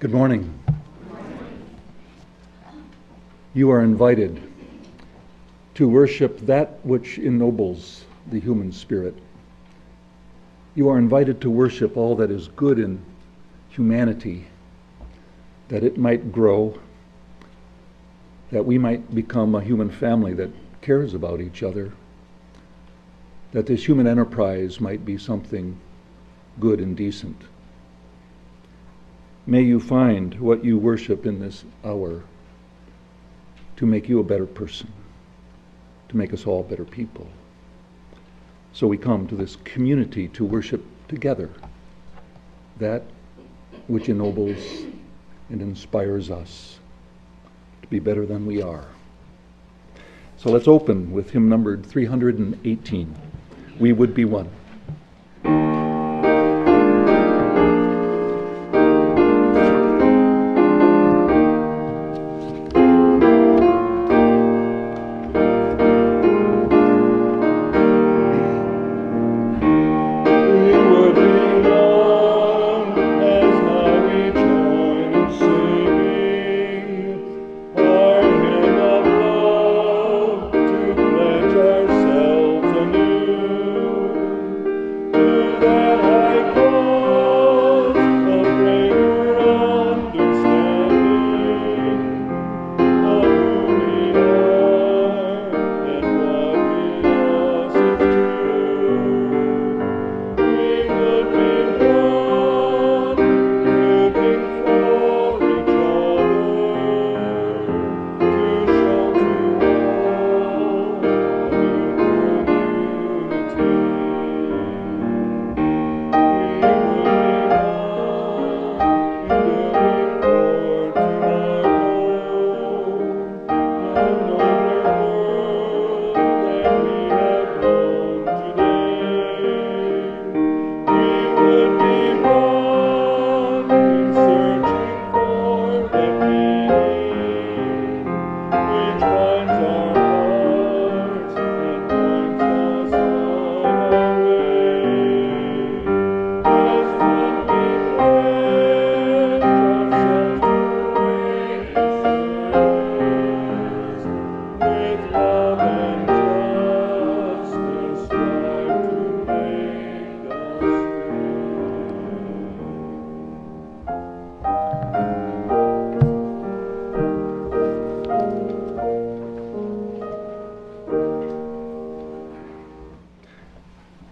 Good morning. You are invited to worship that which ennobles the human spirit. You are invited to worship all that is good in humanity, that it might grow, that we might become a human family that cares about each other, that this human enterprise might be something good and decent. May you find what you worship in this hour to make you a better person, to make us all better people. So we come to this community to worship together that which ennobles and inspires us to be better than we are. So let's open with hymn numbered 318, We Would Be One.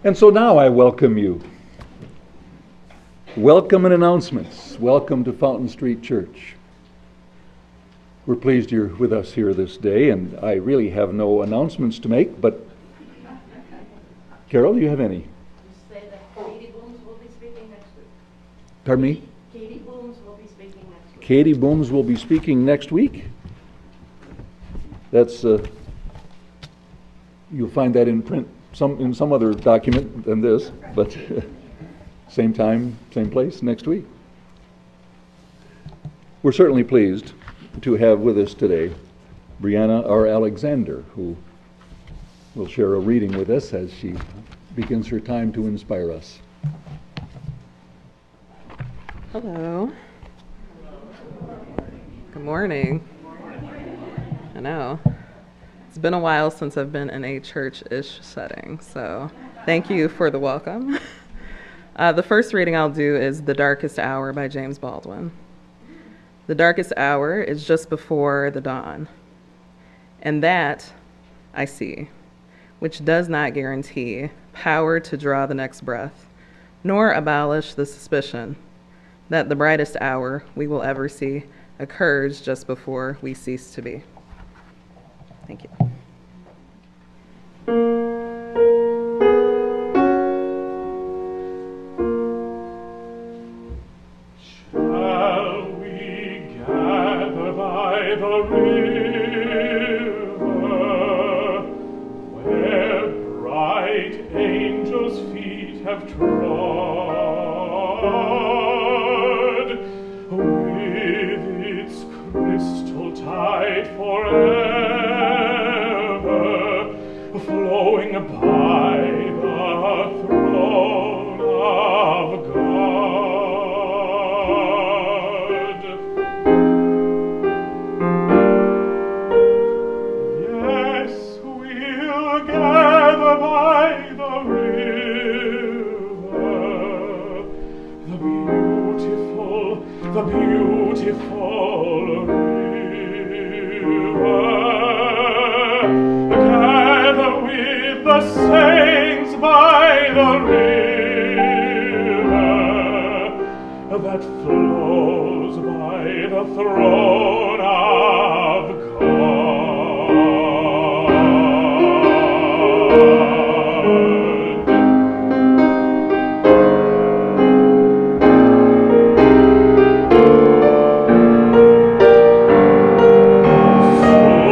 And so now I welcome you. Welcome and announcements. Welcome to Fountain Street Church. We're pleased you're with us here this day, and I really have no announcements to make, but Carol, do you have any? You say that Katie Booms will be speaking next week. Pardon me? Katie Booms will be speaking next week. Katie Booms will be speaking next week. That's, you'll find that in print in some other document than this, but same time, same place next week. We're certainly pleased to have with us today Breannah Alexander, who will share a reading with us as she begins her time to inspire us. Hello. Good morning. I know. It's been a while since I've been in a church-ish setting, so thank you for the welcome. The first reading I'll do is The Darkest Hour by James Baldwin. The darkest hour is just before the dawn, and that I see, which does not guarantee power to draw the next breath, nor abolish the suspicion that the brightest hour we will ever see occurs just before we cease to be. Thank you. Shall we gather by the river, where bright angels' feet have trod, with its crystal tide forever flowing by the throne of God? that flows by the throne of God. Soon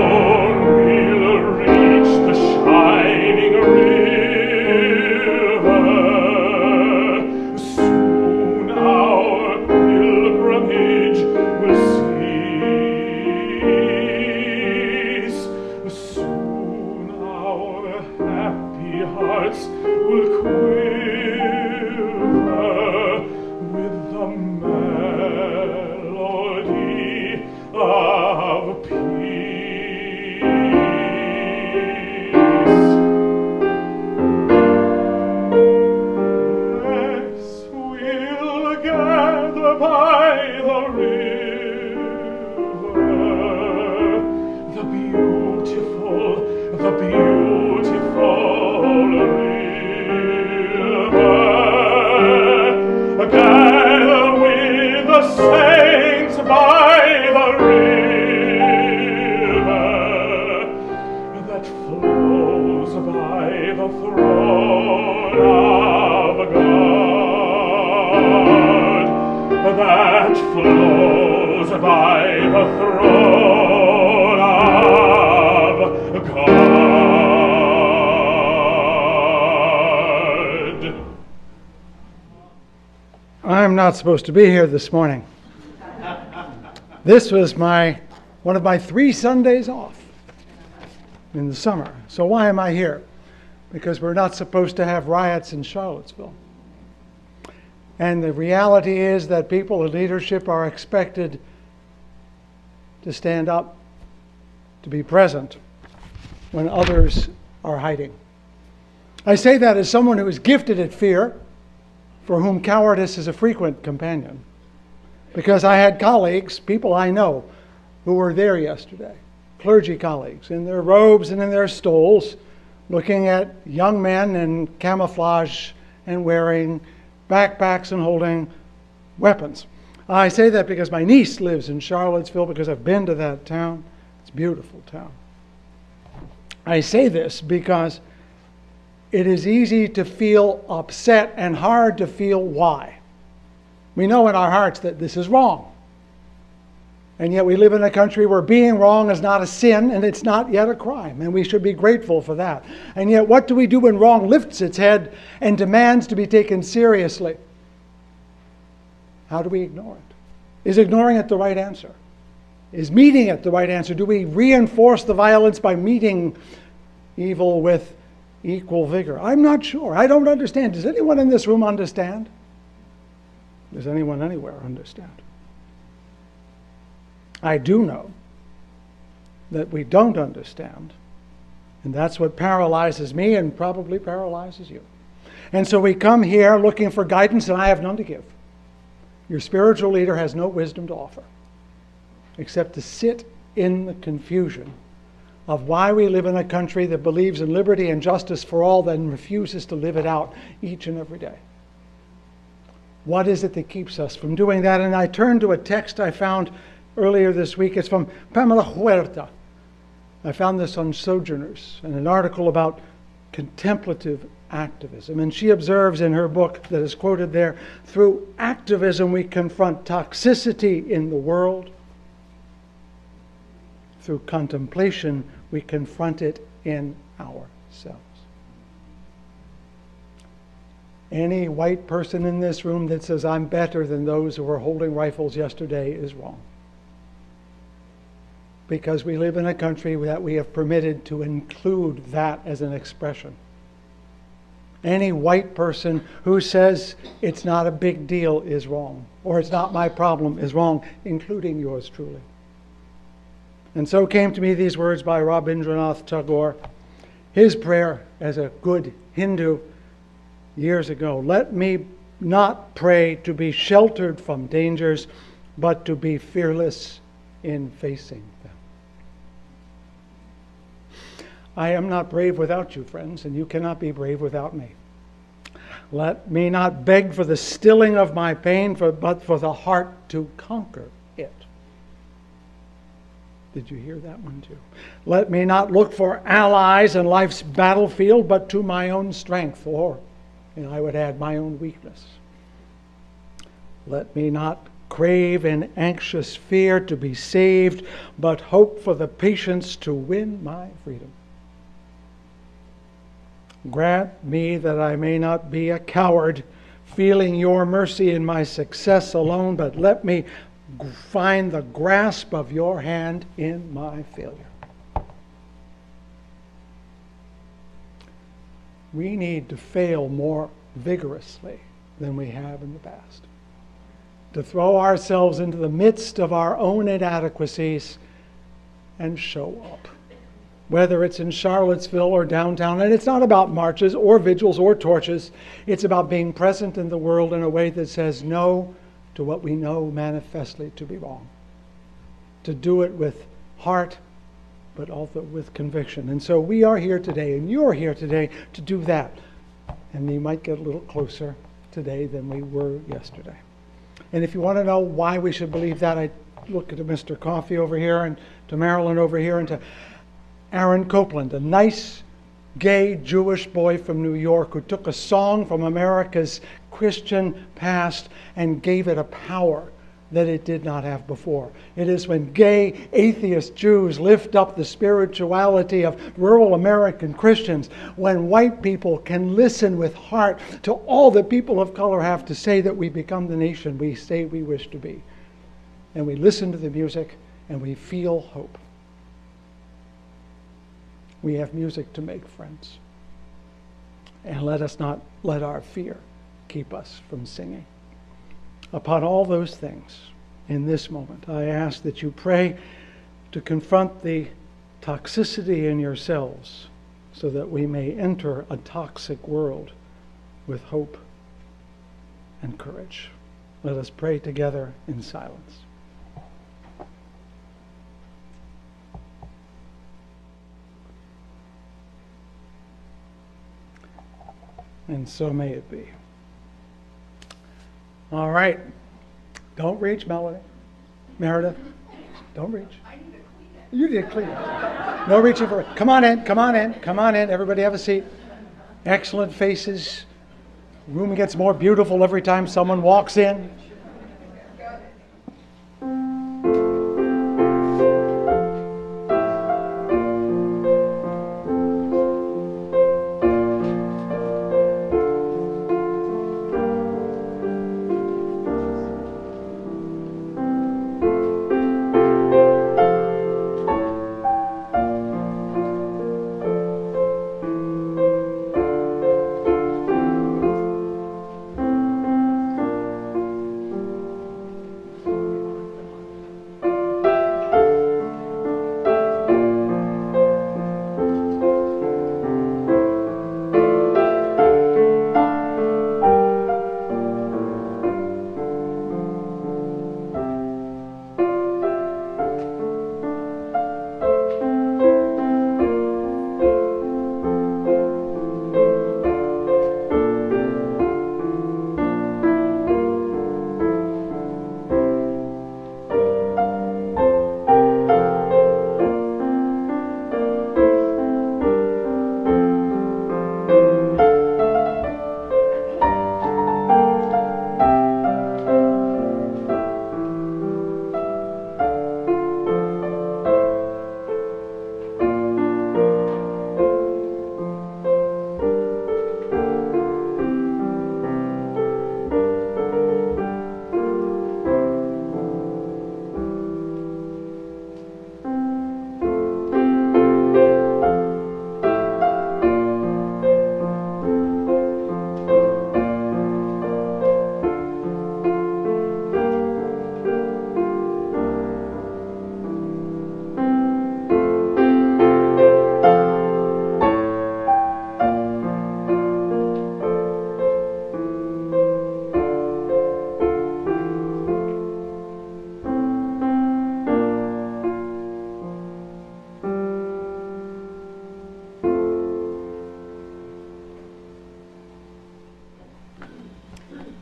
we'll reach the shining river. Soon our pilgrimage will cease. Soon our happy hearts will quiver with the melody of peace. Yes, we'll gather by the river, the beautiful river. Gather with the saints by the river that flows by the throne of God, that flows by the throne of God. I'm not supposed to be here this morning. This was one of my 3 Sundays off in the summer. So why am I here? Because we're not supposed to have riots in Charlottesville. And the reality is that people in leadership are expected to stand up, to be present when others are hiding. I say that as someone who is gifted at fear, for whom cowardice is a frequent companion. Because I had colleagues, people I know, who were there yesterday, clergy colleagues, in their robes and in their stoles, looking at young men in camouflage and wearing backpacks and holding weapons. I say that because my niece lives in Charlottesville, because I've been to that town. It's a beautiful town. I say this because it is easy to feel upset and hard to feel why. We know in our hearts that this is wrong. And yet we live in a country where being wrong is not a sin and it's not yet a crime. And we should be grateful for that. And yet what do we do when wrong lifts its head and demands to be taken seriously? How do we ignore it? Is ignoring it the right answer? Is meeting it the right answer? Do we reinforce the violence by meeting evil with equal vigor? I'm not sure. I don't understand. Does anyone in this room understand? Does anyone anywhere understand? I do know that we don't understand, and that's what paralyzes me and probably paralyzes you. And so we come here looking for guidance, and I have none to give. Your spiritual leader has no wisdom to offer, except to sit in the confusion of why we live in a country that believes in liberty and justice for all, then refuses to live it out each and every day. What is it that keeps us from doing that? And I turned to a text I found earlier this week. It's from Pamela Huerta. I found this on Sojourners, and an article about contemplative activism. And she observes in her book that is quoted there, through activism we confront toxicity in the world. Through contemplation we confront it in ourselves. Any white person in this room that says, I'm better than those who were holding rifles yesterday, is wrong. Because we live in a country that we have permitted to include that as an expression. Any white person who says it's not a big deal is wrong, or it's not my problem is wrong, including yours truly. And so came to me these words by Rabindranath Tagore, his prayer as a good Hindu years ago. Let me not pray to be sheltered from dangers, but to be fearless in facing them. I am not brave without you, friends, and you cannot be brave without me. Let me not beg for the stilling of my pain, but for the heart to conquer it. Did you hear that one too? Let me not look for allies in life's battlefield, but to my own strength, or, and I would add, my own weakness. Let me not crave in anxious fear to be saved, but hope for the patience to win my freedom. Grant me that I may not be a coward, feeling your mercy in my success alone, but let me find the grasp of your hand in my failure. We need to fail more vigorously than we have in the past. To throw ourselves into the midst of our own inadequacies and show up. Whether it's in Charlottesville or downtown. And it's not about marches or vigils or torches. It's about being present in the world in a way that says no to what we know manifestly to be wrong. To do it with heart, but also with conviction. And so we are here today, and you're here today to do that. And we might get a little closer today than we were yesterday. And if you want to know why we should believe that, I look at Mr. Coffey over here, and to Marilyn over here, and to Aaron Copland, a nice, gay Jewish boy from New York who took a song from America's Christian past and gave it a power that it did not have before. It is when gay atheist Jews lift up the spirituality of rural American Christians, when white people can listen with heart to all that people of color have to say, that we become the nation we say we wish to be. And we listen to the music and we feel hope. We have music to make friends. And let us not let our fear keep us from singing. Upon all those things, in this moment, I ask that you pray to confront the toxicity in yourselves so that we may enter a toxic world with hope and courage. Let us pray together in silence. And so may it be. All right. Don't reach, Melody. Meredith, don't reach. You did clean it. No reaching for it. Come on in, come on in, come on in. Everybody have a seat. Excellent faces. Room gets more beautiful every time someone walks in.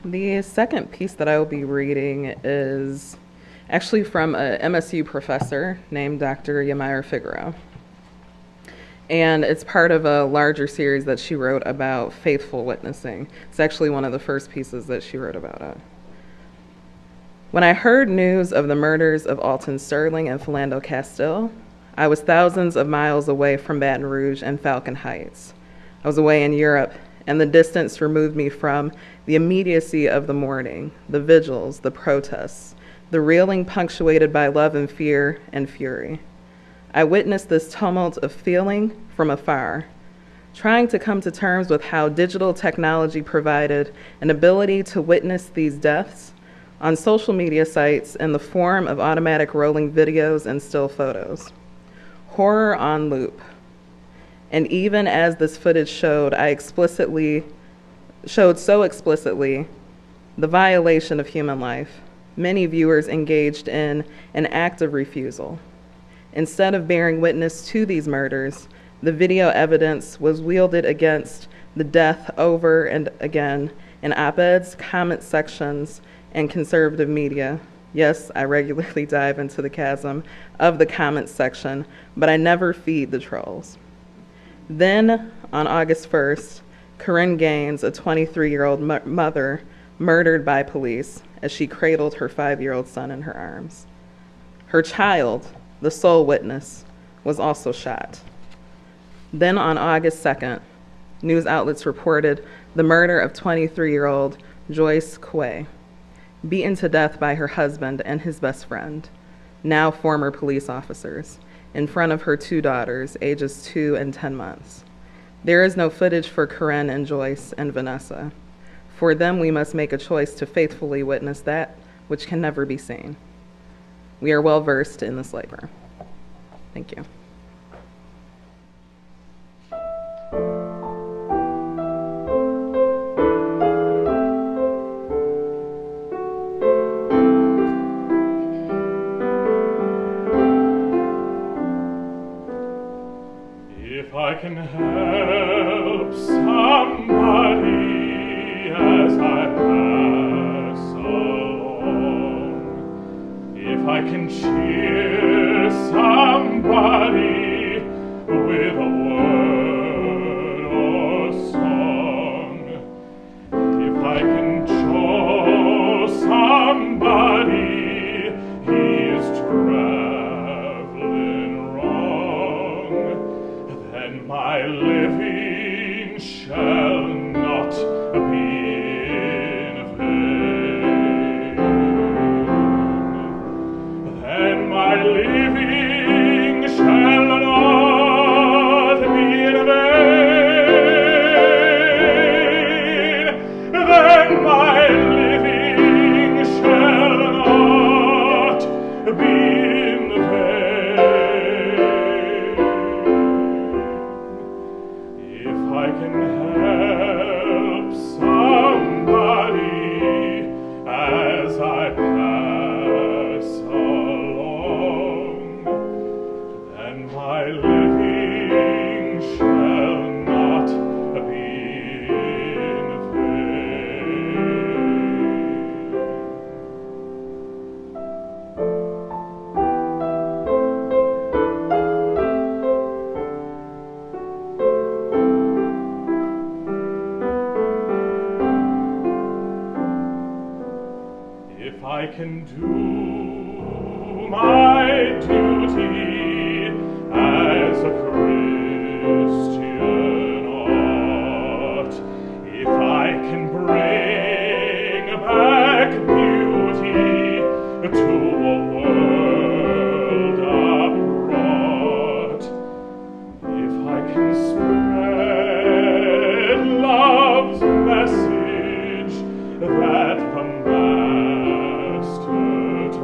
The second piece that I will be reading is actually from a MSU professor named Dr. Yamira Figueroa. And it's part of a larger series that she wrote about faithful witnessing. It's actually one of the first pieces that she wrote about it. When I heard news of the murders of Alton Sterling and Philando Castile, I was thousands of miles away from Baton Rouge and Falcon Heights. I was away in Europe, and the distance removed me from the immediacy of the mourning, the vigils, the protests, the reeling punctuated by love and fear and fury. I witnessed this tumult of feeling from afar, trying to come to terms with how digital technology provided an ability to witness these deaths on social media sites in the form of automatic rolling videos and still photos. Horror on loop. And even as this footage showed so explicitly the violation of human life, many viewers engaged in an act of refusal. Instead of bearing witness to these murders, the video evidence was wielded against the death over and again in op-eds, comment sections, and conservative media. Yes, I regularly dive into the chasm of the comments section, but I never feed the trolls. Then, on August 1st, Corinne Gaines, a 23-year-old mother, murdered by police as she cradled her 5-year-old son in her arms. Her child, the sole witness, was also shot. Then on August 2nd, news outlets reported the murder of 23-year-old Joyce Quay, beaten to death by her husband and his best friend, now former police officers, in front of her 2 daughters, ages 2 and 10 months. There is no footage for Corinne and Joyce and Vanessa. For them, we must make a choice to faithfully witness that which can never be seen. We are well versed in this labor. Thank you. If I can help somebody as I pass along, if I can cheer somebody with a word or song, if I can show somebody he is traveling wrong, then my living shall not be in vain. Then my living shall not be in vain. Then my living shall not be in vain. If I can help somebody as I pass along, then my living shall not be in vain. If I can do my duty as a Christian ought, if I can bring back beauty to a world upraught, if I can spread love's message that the Master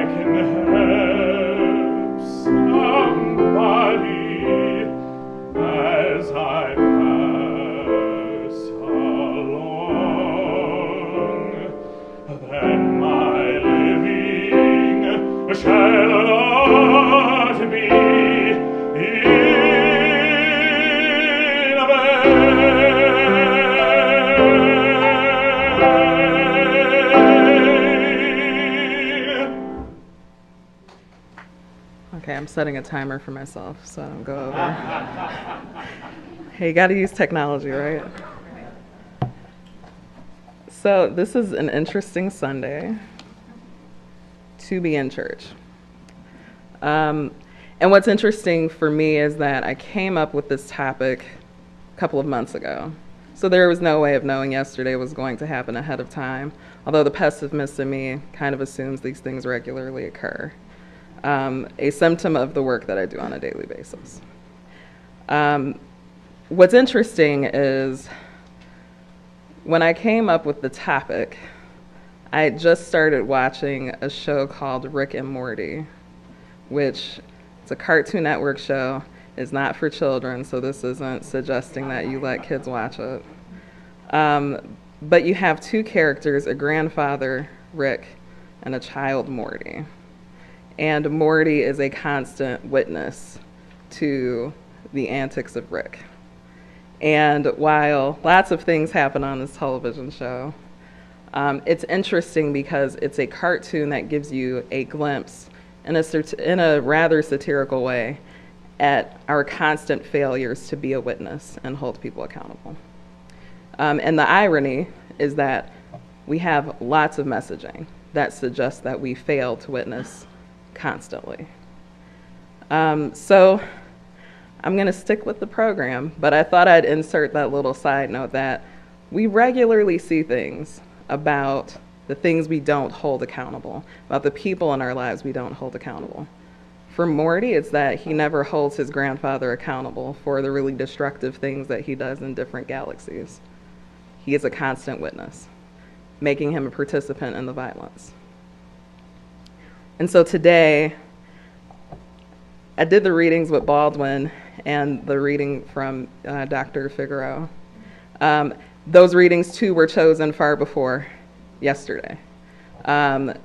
can help somebody as I pass along, then my living shall not be in vain. Okay, I'm setting a timer for myself so I don't go over. Hey, you got to use technology, right? So this is an interesting Sunday to be in church. And what's interesting for me is that I came up with this topic a couple of months ago. So there was no way of knowing yesterday was going to happen ahead of time, although the pessimist in me kind of assumes these things regularly occur. A symptom of the work that I do on a daily basis. What's interesting is when I came up with the topic, I had just started watching a show called Rick and Morty, which is a Cartoon Network show. It's not for children, so this isn't suggesting that you let kids watch it. But you have two characters, a grandfather, Rick, and a child, Morty. And Morty is a constant witness to the antics of Rick. And while lots of things happen on this television show, it's interesting because it's a cartoon that gives you a glimpse in a rather satirical way at our constant failures to be a witness and hold people accountable. And the irony is that we have lots of messaging that suggests that we fail to witness constantly. So I'm going to stick with the program, but I thought I'd insert that little side note that we regularly see things about the things we don't hold accountable, about the people in our lives we don't hold accountable. For Morty, it's that he never holds his grandfather accountable for the really destructive things that he does in different galaxies. He is a constant witness, making him a participant in the violence. And so today, I did the readings with Baldwin and the reading from Dr. Figueroa. Those readings, too, were chosen far before yesterday. And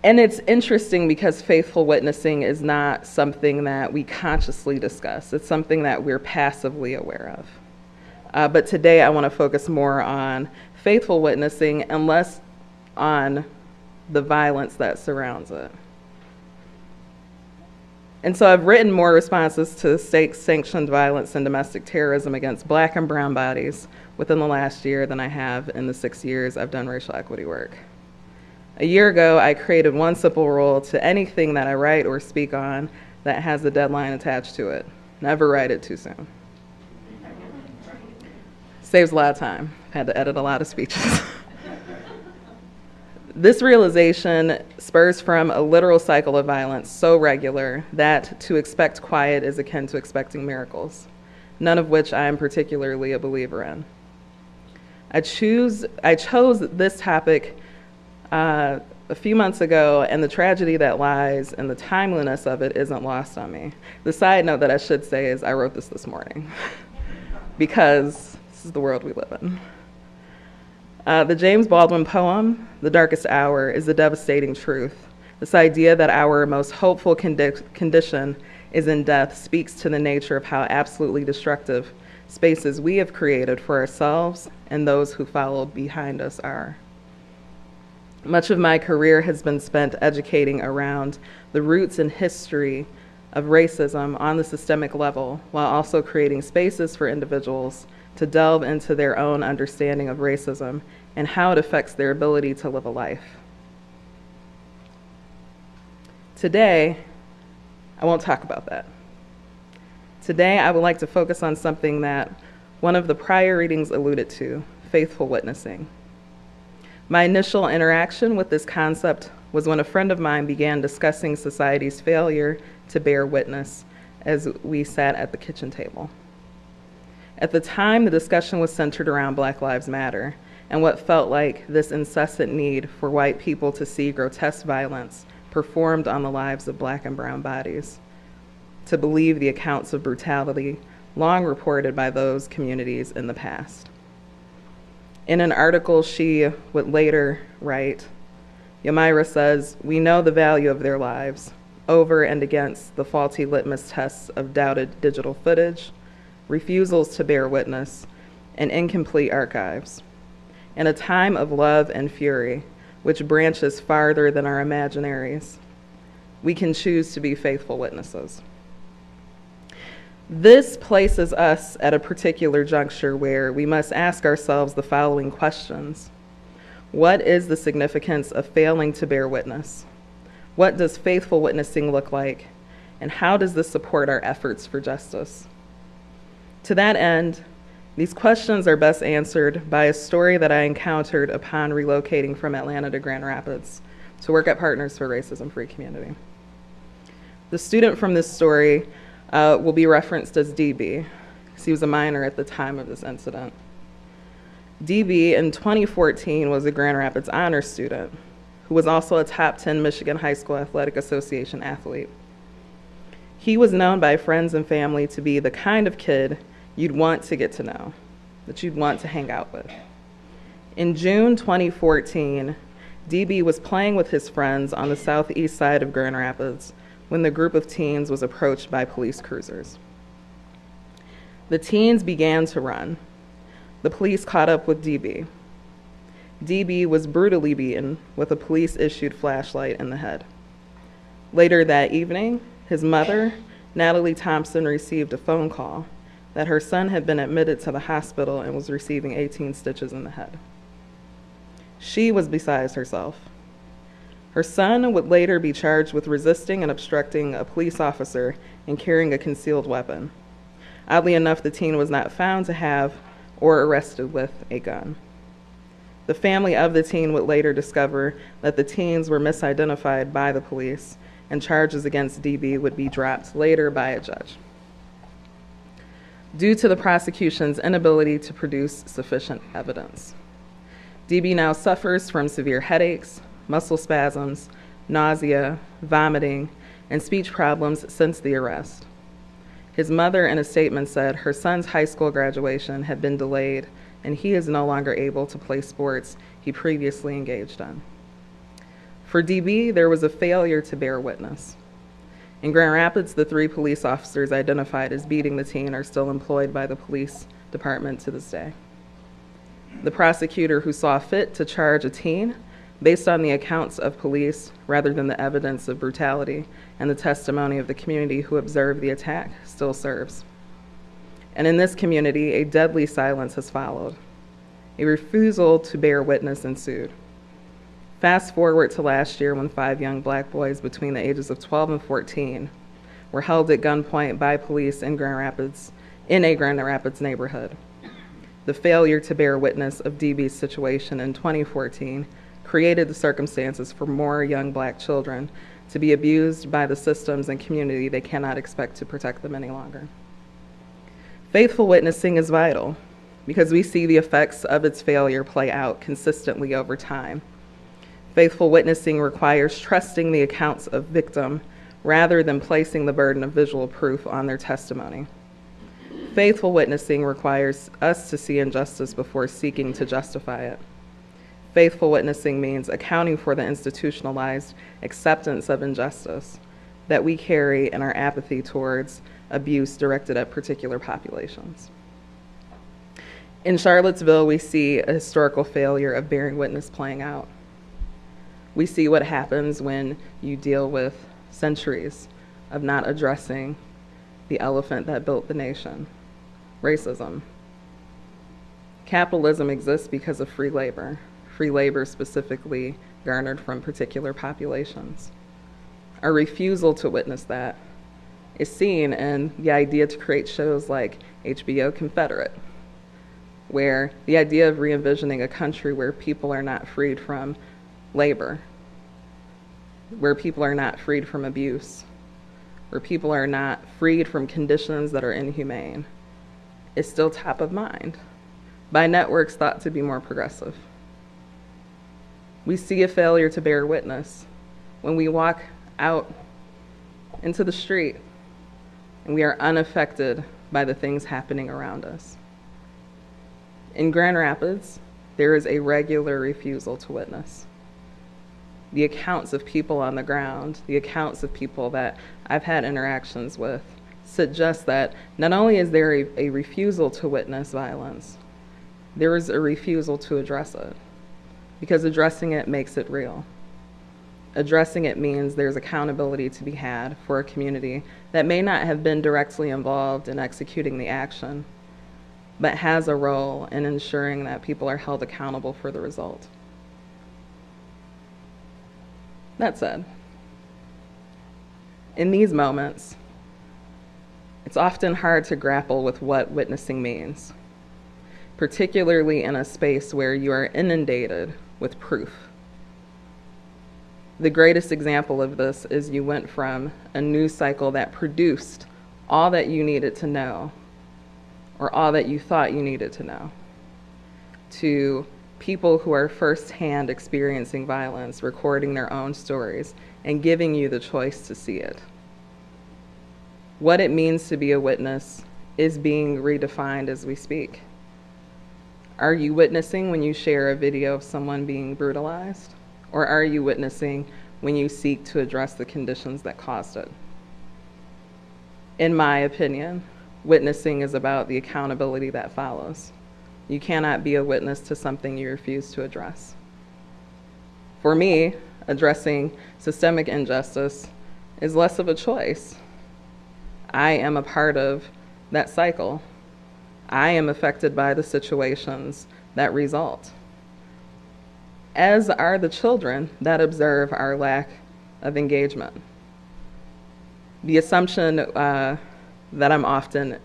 it's interesting because faithful witnessing is not something that we consciously discuss. It's something that we're passively aware of. But today I want to focus more on faithful witnessing and less on the violence that surrounds it. And so I've written more responses to state-sanctioned violence and domestic terrorism against Black and brown bodies within the last year than I have in the 6 years I've done racial equity work. A year ago, I created one simple rule to anything that I write or speak on that has a deadline attached to it. Never write it too soon. Saves a lot of time. I've had to edit a lot of speeches. This realization spurs from a literal cycle of violence so regular that to expect quiet is akin to expecting miracles, none of which I am particularly a believer in. I chose this topic a few months ago, and the tragedy that lies and the timeliness of it isn't lost on me. The side note that I should say is I wrote this morning because this is the world we live in. The James Baldwin poem, The Darkest Hour, is the devastating truth. This idea that our most hopeful condition is in death speaks to the nature of how absolutely destructive spaces we have created for ourselves and those who follow behind us are. Much of my career has been spent educating around the roots and history of racism on the systemic level, while also creating spaces for individuals to delve into their own understanding of racism and how it affects their ability to live a life. Today, I won't talk about that. Today, I would like to focus on something that one of the prior readings alluded to, faithful witnessing. My initial interaction with this concept was when a friend of mine began discussing society's failure to bear witness as we sat at the kitchen table. At the time, the discussion was centered around Black Lives Matter, and what felt like this incessant need for white people to see grotesque violence performed on the lives of Black and brown bodies, to believe the accounts of brutality long reported by those communities in the past. In an article she would later write, Yamira says, "We know the value of their lives over and against the faulty litmus tests of doubted digital footage, refusals to bear witness, and incomplete archives. In a time of love and fury, which branches farther than our imaginaries, we can choose to be faithful witnesses." This places us at a particular juncture where we must ask ourselves the following questions. What is the significance of failing to bear witness? What does faithful witnessing look like? And how does this support our efforts for justice? To that end, these questions are best answered by a story that I encountered upon relocating from Atlanta to Grand Rapids to work at Partners for Racism-Free Community. The student from this story will be referenced as DB, because he was a minor at the time of this incident. DB in 2014 was a Grand Rapids honors student who was also a top 10 Michigan High School Athletic Association athlete. He was known by friends and family to be the kind of kid you'd want to get to know, that you'd want to hang out with. In June 2014, DB was playing with his friends on the southeast side of Grand Rapids when the group of teens was approached by police cruisers. The teens began to run. The police caught up with DB. DB was brutally beaten with a police-issued flashlight in the head. Later that evening, his mother, Natalie Thompson, received a phone call that her son had been admitted to the hospital and was receiving 18 stitches in the head. She was beside herself. Her son would later be charged with resisting and obstructing a police officer and carrying a concealed weapon. Oddly enough, the teen was not found to have or arrested with a gun. The family of the teen would later discover that the teens were misidentified by the police, and charges against DB would be dropped later by a judge due to the prosecution's inability to produce sufficient evidence. DB now suffers from severe headaches, muscle spasms, nausea, vomiting, and speech problems since the arrest. His mother, in a statement, said her son's high school graduation had been delayed and he is no longer able to play sports he previously engaged in. For DB, there was a failure to bear witness. In Grand Rapids, the 3 police officers identified as beating the teen are still employed by the police department to this day. The prosecutor who saw fit to charge a teen based on the accounts of police rather than the evidence of brutality and the testimony of the community who observed the attack still serves. And in this community, a deadly silence has followed. A refusal to bear witness ensued. Fast forward to last year when 5 young Black boys between the ages of 12 and 14 were held at gunpoint by police in a Grand Rapids neighborhood. The failure to bear witness of DB's situation in 2014 created the circumstances for more young Black children to be abused by the systems and community they cannot expect to protect them any longer. Faithful witnessing is vital because we see the effects of its failure play out consistently over time. Faithful witnessing requires trusting the accounts of victim rather than placing the burden of visual proof on their testimony. Faithful witnessing requires us to see injustice before seeking to justify it. Faithful witnessing means accounting for the institutionalized acceptance of injustice that we carry in our apathy towards abuse directed at particular populations. In Charlottesville, we see a historical failure of bearing witness playing out. We see what happens when you deal with centuries of not addressing the elephant that built the nation, racism. Capitalism exists because of free labor specifically garnered from particular populations. Our refusal to witness that is seen in the idea to create shows like HBO Confederate, where the idea of re-envisioning a country where people are not freed from labor, where people are not freed from abuse, where people are not freed from conditions that are inhumane, is still top of mind by networks thought to be more progressive. We see a failure to bear witness when we walk out into the street and we are unaffected by the things happening around us. In Grand Rapids, there is a regular refusal to witness. The accounts of people on the ground, the accounts of people that I've had interactions with, suggest that not only is there a refusal to witness violence, there is a refusal to address it, because addressing it makes it real. Addressing it means there's accountability to be had for a community that may not have been directly involved in executing the action, but has a role in ensuring that people are held accountable for the result. That said, in these moments, it's often hard to grapple with what witnessing means, particularly in a space where you are inundated with proof. The greatest example of this is you went from a news cycle that produced all that you needed to know, or all that you thought you needed to know, to people who are firsthand experiencing violence, recording their own stories, and giving you the choice to see it. What it means to be a witness is being redefined as we speak. Are you witnessing when you share a video of someone being brutalized? Or are you witnessing when you seek to address the conditions that caused it? In my opinion, witnessing is about the accountability that follows. You cannot be a witness to something you refuse to address. For me, addressing systemic injustice is less of a choice. I am a part of that cycle. I am affected by the situations that result, as are the children that observe our lack of engagement. The assumption that I'm often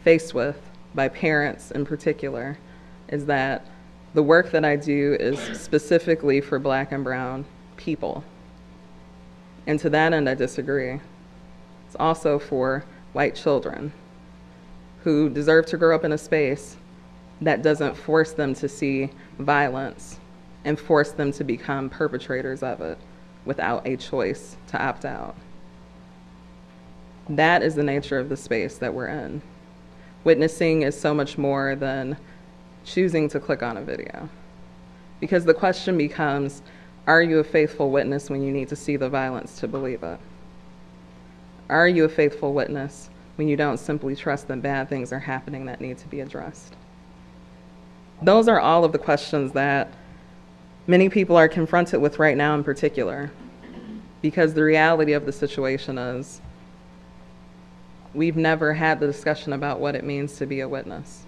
faced with by parents in particular is that the work that I do is specifically for Black and brown people. And to that end, I disagree. It's also for white children who deserve to grow up in a space that doesn't force them to see violence and force them to become perpetrators of it without a choice to opt out. That is the nature of the space that we're in. Witnessing is so much more than choosing to click on a video. Because the question becomes, are you a faithful witness when you need to see the violence to believe it? Are you a faithful witness when you don't simply trust that bad things are happening that need to be addressed? Those are all of the questions that many people are confronted with right now in particular, because the reality of the situation is we've never had the discussion about what it means to be a witness.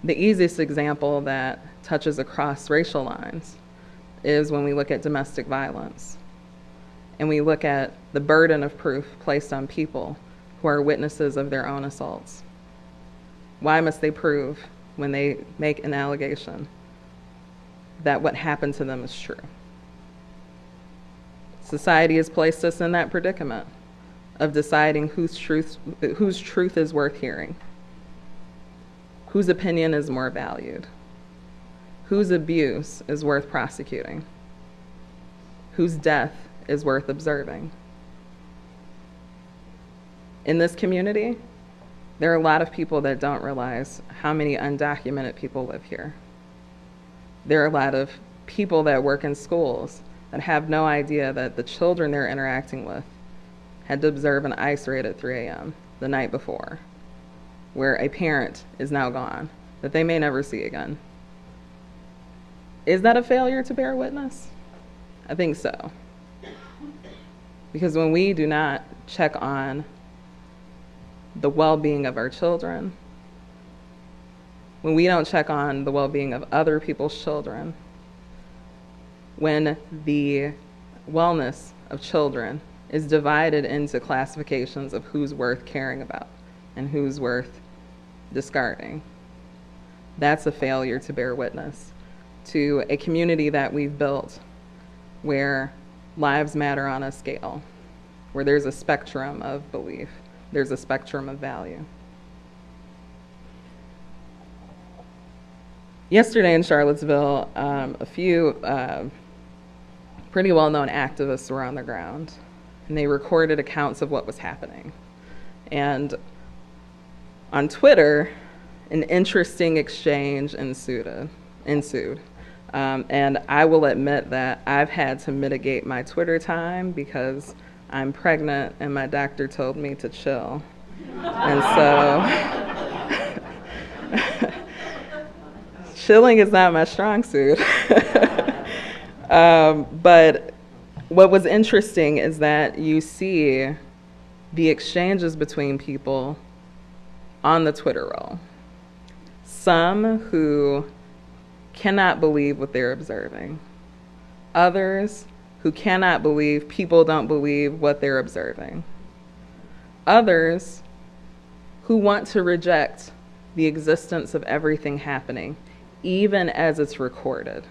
The easiest example that touches across racial lines is when we look at domestic violence and we look at the burden of proof placed on people who are witnesses of their own assaults. Why must they prove when they make an allegation that what happened to them is true? Society has placed us in that predicament of deciding whose truth is worth hearing, whose opinion is more valued, whose abuse is worth prosecuting, whose death is worth observing. In this community, there are a lot of people that don't realize how many undocumented people live here. There are a lot of people that work in schools that have no idea that the children they're interacting with had to observe an ICE raid at 3 a.m. the night before, where a parent is now gone, that they may never see again. Is that a failure to bear witness? I think so. Because when we do not check on the well-being of our children, when we don't check on the well-being of other people's children, when the wellness of children is divided into classifications of who's worth caring about and who's worth discarding, that's a failure to bear witness to a community that we've built where lives matter on a scale, where there's a spectrum of belief, there's a spectrum of value. Yesterday in Charlottesville, a few pretty well-known activists were on the ground, and they recorded accounts of what was happening. And on Twitter, an interesting exchange ensued. And I will admit that I've had to mitigate my Twitter time because I'm pregnant and my doctor told me to chill. And so chilling is not my strong suit. But what was interesting is that you see the exchanges between people on the Twitter roll. Some who cannot believe what they're observing. Others who cannot believe people don't believe what they're observing. Others who want to reject the existence of everything happening, even as it's recorded.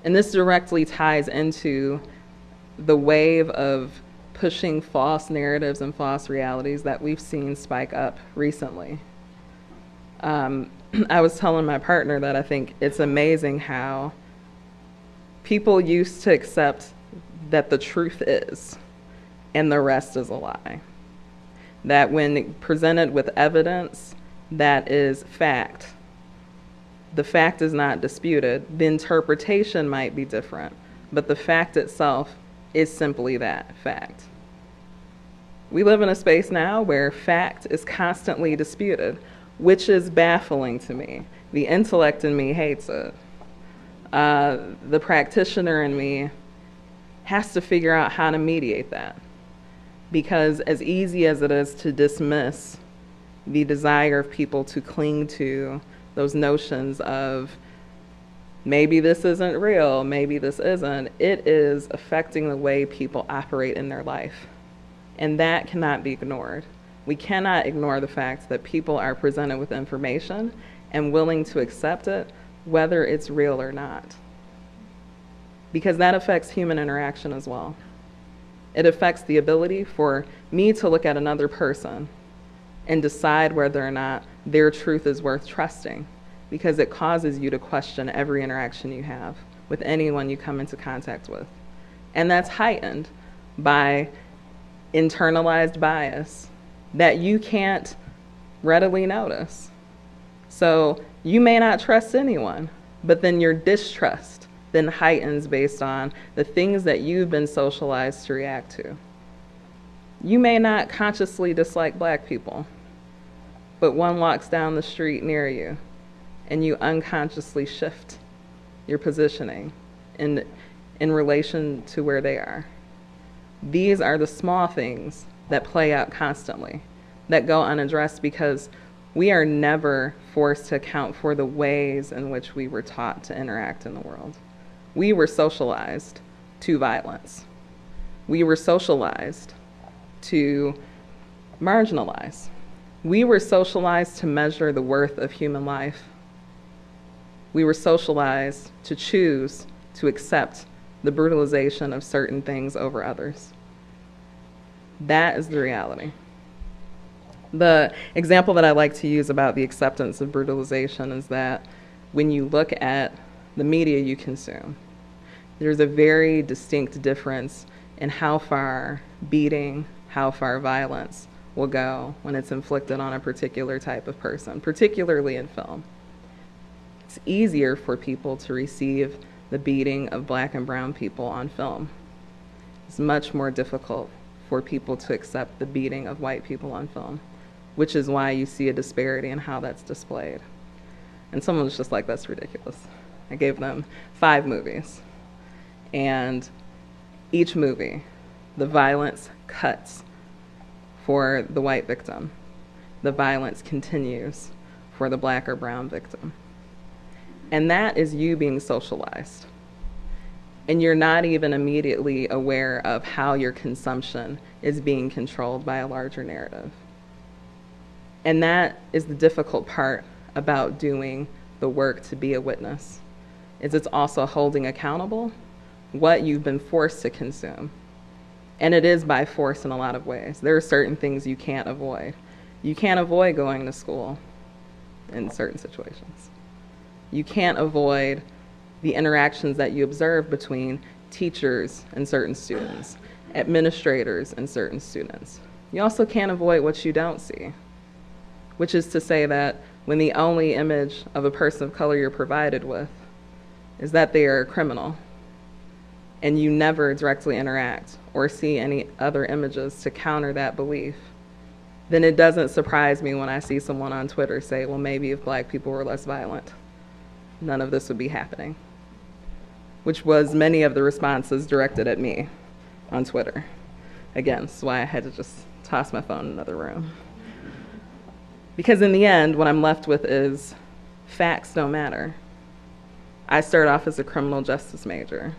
And this directly ties into the wave of pushing false narratives and false realities that we've seen spike up recently. I was telling my partner that I think it's amazing how people used to accept that the truth is and the rest is a lie. That when presented with evidence that is fact, the fact is not disputed. The interpretation might be different, but the fact itself is simply that, fact. We live in a space now where fact is constantly disputed, which is baffling to me. The intellect in me hates it. The practitioner in me has to figure out how to mediate that. Because as easy as it is to dismiss the desire of people to cling to those notions of maybe this isn't real, maybe this isn't, it is affecting the way people operate in their life. And that cannot be ignored. We cannot ignore the fact that people are presented with information and willing to accept it, whether it's real or not. Because that affects human interaction as well. It affects the ability for me to look at another person and decide whether or not their truth is worth trusting, because it causes you to question every interaction you have with anyone you come into contact with. And that's heightened by internalized bias that you can't readily notice. So you may not trust anyone, but then your distrust then heightens based on the things that you've been socialized to react to. You may not consciously dislike black people, but one walks down the street near you and you unconsciously shift your positioning in relation to where they are. These are the small things that play out constantly, that go unaddressed because we are never forced to account for the ways in which we were taught to interact in the world. We were socialized to violence. We were socialized to marginalize. We were socialized to measure the worth of human life. We were socialized to choose to accept the brutalization of certain things over others. That is the reality. The example that I like to use about the acceptance of brutalization is that when you look at the media you consume, there's a very distinct difference in how far beating, how far violence will go when it's inflicted on a particular type of person, particularly in film. It's easier for people to receive the beating of black and brown people on film. It's much more difficult for people to accept the beating of white people on film, which is why you see a disparity in how that's displayed. And someone was just like, that's ridiculous. I gave them 5 movies. And each movie, the violence cuts for the white victim. The violence continues for the black or brown victim. And that is you being socialized. And you're not even immediately aware of how your consumption is being controlled by a larger narrative. And that is the difficult part about doing the work to be a witness, is it's also holding accountable what you've been forced to consume. And it is by force in a lot of ways. There are certain things you can't avoid. You can't avoid going to school in certain situations. You can't avoid the interactions that you observe between teachers and certain students, administrators and certain students. You also can't avoid what you don't see, which is to say that when the only image of a person of color you're provided with is that they are a criminal, and you never directly interact or see any other images to counter that belief, then it doesn't surprise me when I see someone on Twitter say, well, maybe if black people were less violent, none of this would be happening, which was many of the responses directed at me on Twitter. Again, that's why I had to just toss my phone in another room. Because in the end, what I'm left with is facts don't matter. I started off as a criminal justice major.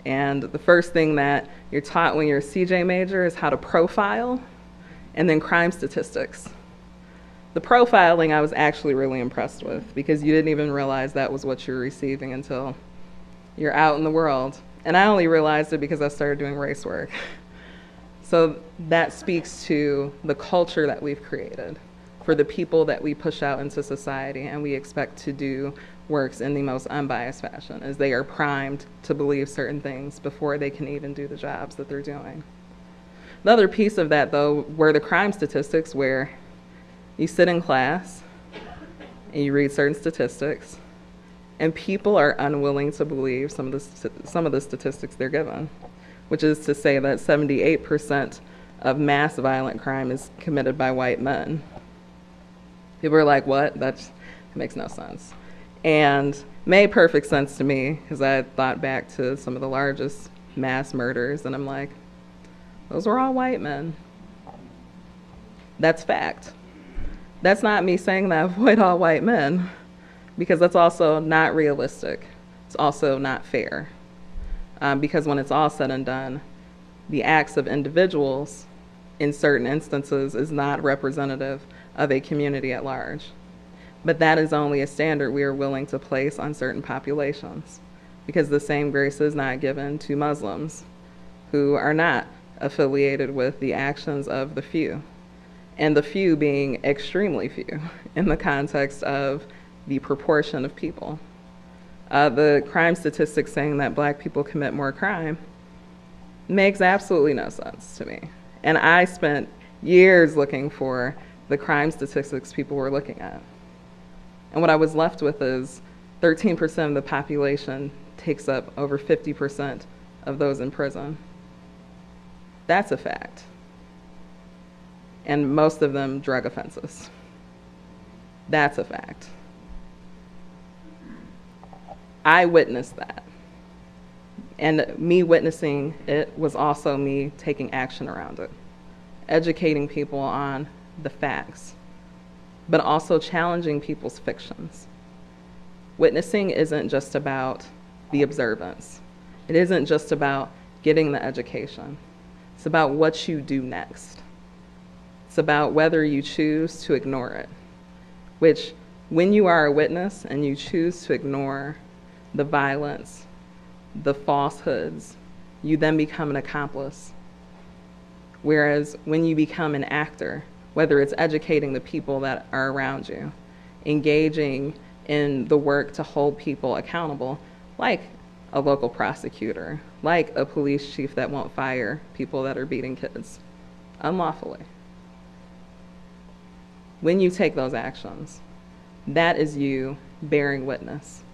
And the first thing that you're taught when you're a CJ major is how to profile and then crime statistics. The profiling I was actually really impressed with because you didn't even realize that was what you were receiving until you're out in the world. And I only realized it because I started doing race work. So that speaks to the culture that we've created for the people that we push out into society and we expect to do works in the most unbiased fashion, as they are primed to believe certain things before they can even do the jobs that they're doing. The other piece of that, though, were the crime statistics, where you sit in class and you read certain statistics, and people are unwilling to believe some of the statistics they're given, which is to say that 78% of mass violent crime is committed by white men. People are like, what? That makes no sense. And made perfect sense to me because I thought back to some of the largest mass murders, and I'm like, those were all white men. That's fact. That's not me saying that avoid all white men, because that's also not realistic. It's also not fair. Because when it's all said and done, the acts of individuals in certain instances is not representative of a community at large. But that is only a standard we are willing to place on certain populations, because the same grace is not given to Muslims who are not affiliated with the actions of the few, and the few being extremely few in the context of the proportion of people. The crime statistics saying that black people commit more crime makes absolutely no sense to me. And I spent years looking for the crime statistics people were looking at. And what I was left with is 13% of the population takes up over 50% of those in prison. That's a fact. And most of them drug offenses. That's a fact. I witnessed that. And me witnessing it was also me taking action around it, educating people on the facts, but also challenging people's fictions. Witnessing isn't just about the observance. It isn't just about getting the education. It's about what you do next. It's about whether you choose to ignore it, which when you are a witness and you choose to ignore the violence, the falsehoods, you then become an accomplice. Whereas when you become an actor, whether it's educating the people that are around you, engaging in the work to hold people accountable, like a local prosecutor, like a police chief that won't fire people that are beating kids unlawfully. When you take those actions, that is you bearing witness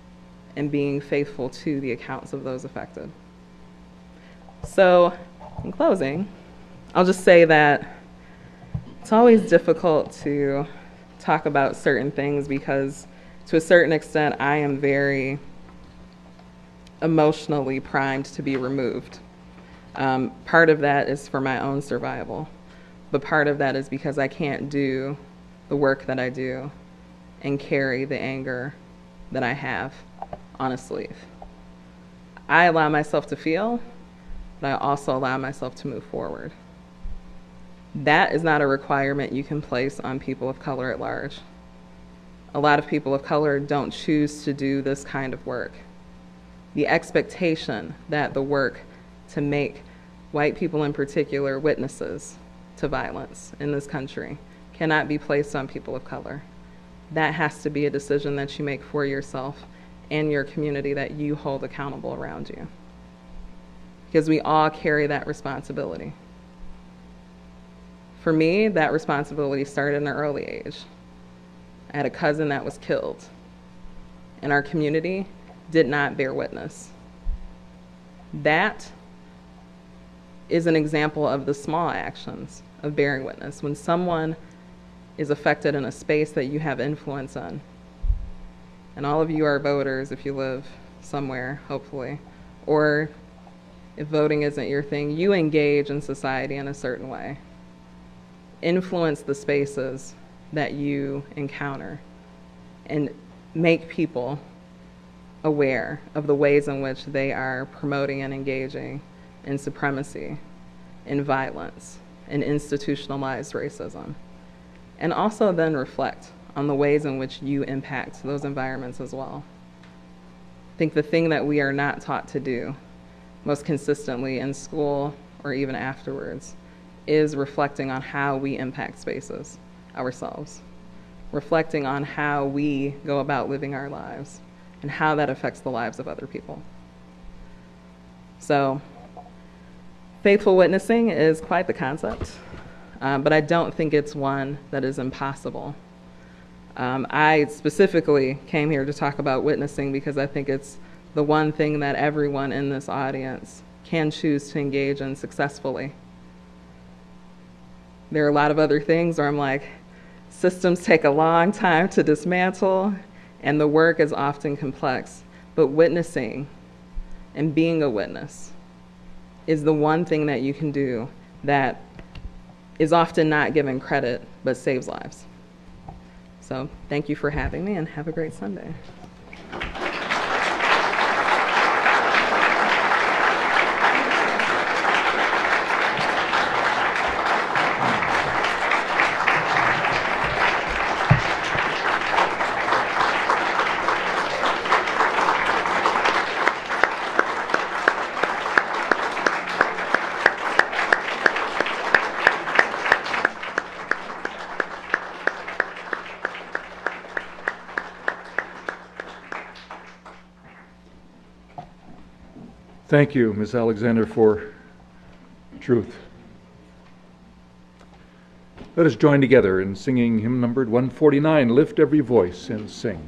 and being faithful to the accounts of those affected. So, in closing, I'll just say that it's always difficult to talk about certain things because, to a certain extent, I am very emotionally primed to be removed. Part of that is for my own survival, but part of that is because I can't do the work that I do and carry the anger that I have on a sleeve. I allow myself to feel, but I also allow myself to move forward. That is not a requirement you can place on people of color at large. A lot of people of color don't choose to do this kind of work. The expectation that the work to make white people in particular witnesses to violence in this country cannot be placed on people of color. that has to be a decision that you make for yourself and your community that you hold accountable around you. Because we all carry that responsibility. For me, that responsibility started at an early age. I had a cousin that was killed, and our community did not bear witness. That is an example of the small actions of bearing witness. When someone is affected in a space that you have influence in, and all of you are voters if you live somewhere, hopefully, or if voting isn't your thing, you engage in society in a certain way. Influence the spaces that you encounter and make people aware of the ways in which they are promoting and engaging in supremacy, in violence, in institutionalized racism. And also then reflect on the ways in which you impact those environments as well. I think the thing that we are not taught to do most consistently in school or even afterwards is reflecting on how we impact spaces ourselves, reflecting on how we go about living our lives and how that affects the lives of other people. So, faithful witnessing is quite the concept, but I don't think it's one that is impossible. I specifically came here to talk about witnessing because I think it's the one thing that everyone in this audience can choose to engage in successfully. There are a lot of other things where I'm like, systems take a long time to dismantle, and the work is often complex. But witnessing and being a witness is the one thing that you can do that is often not given credit, but saves lives. So thank you for having me, and have a great Sunday. Thank you, Ms. Alexander, for truth. Let us join together in singing hymn numbered 149, Lift Every Voice and Sing.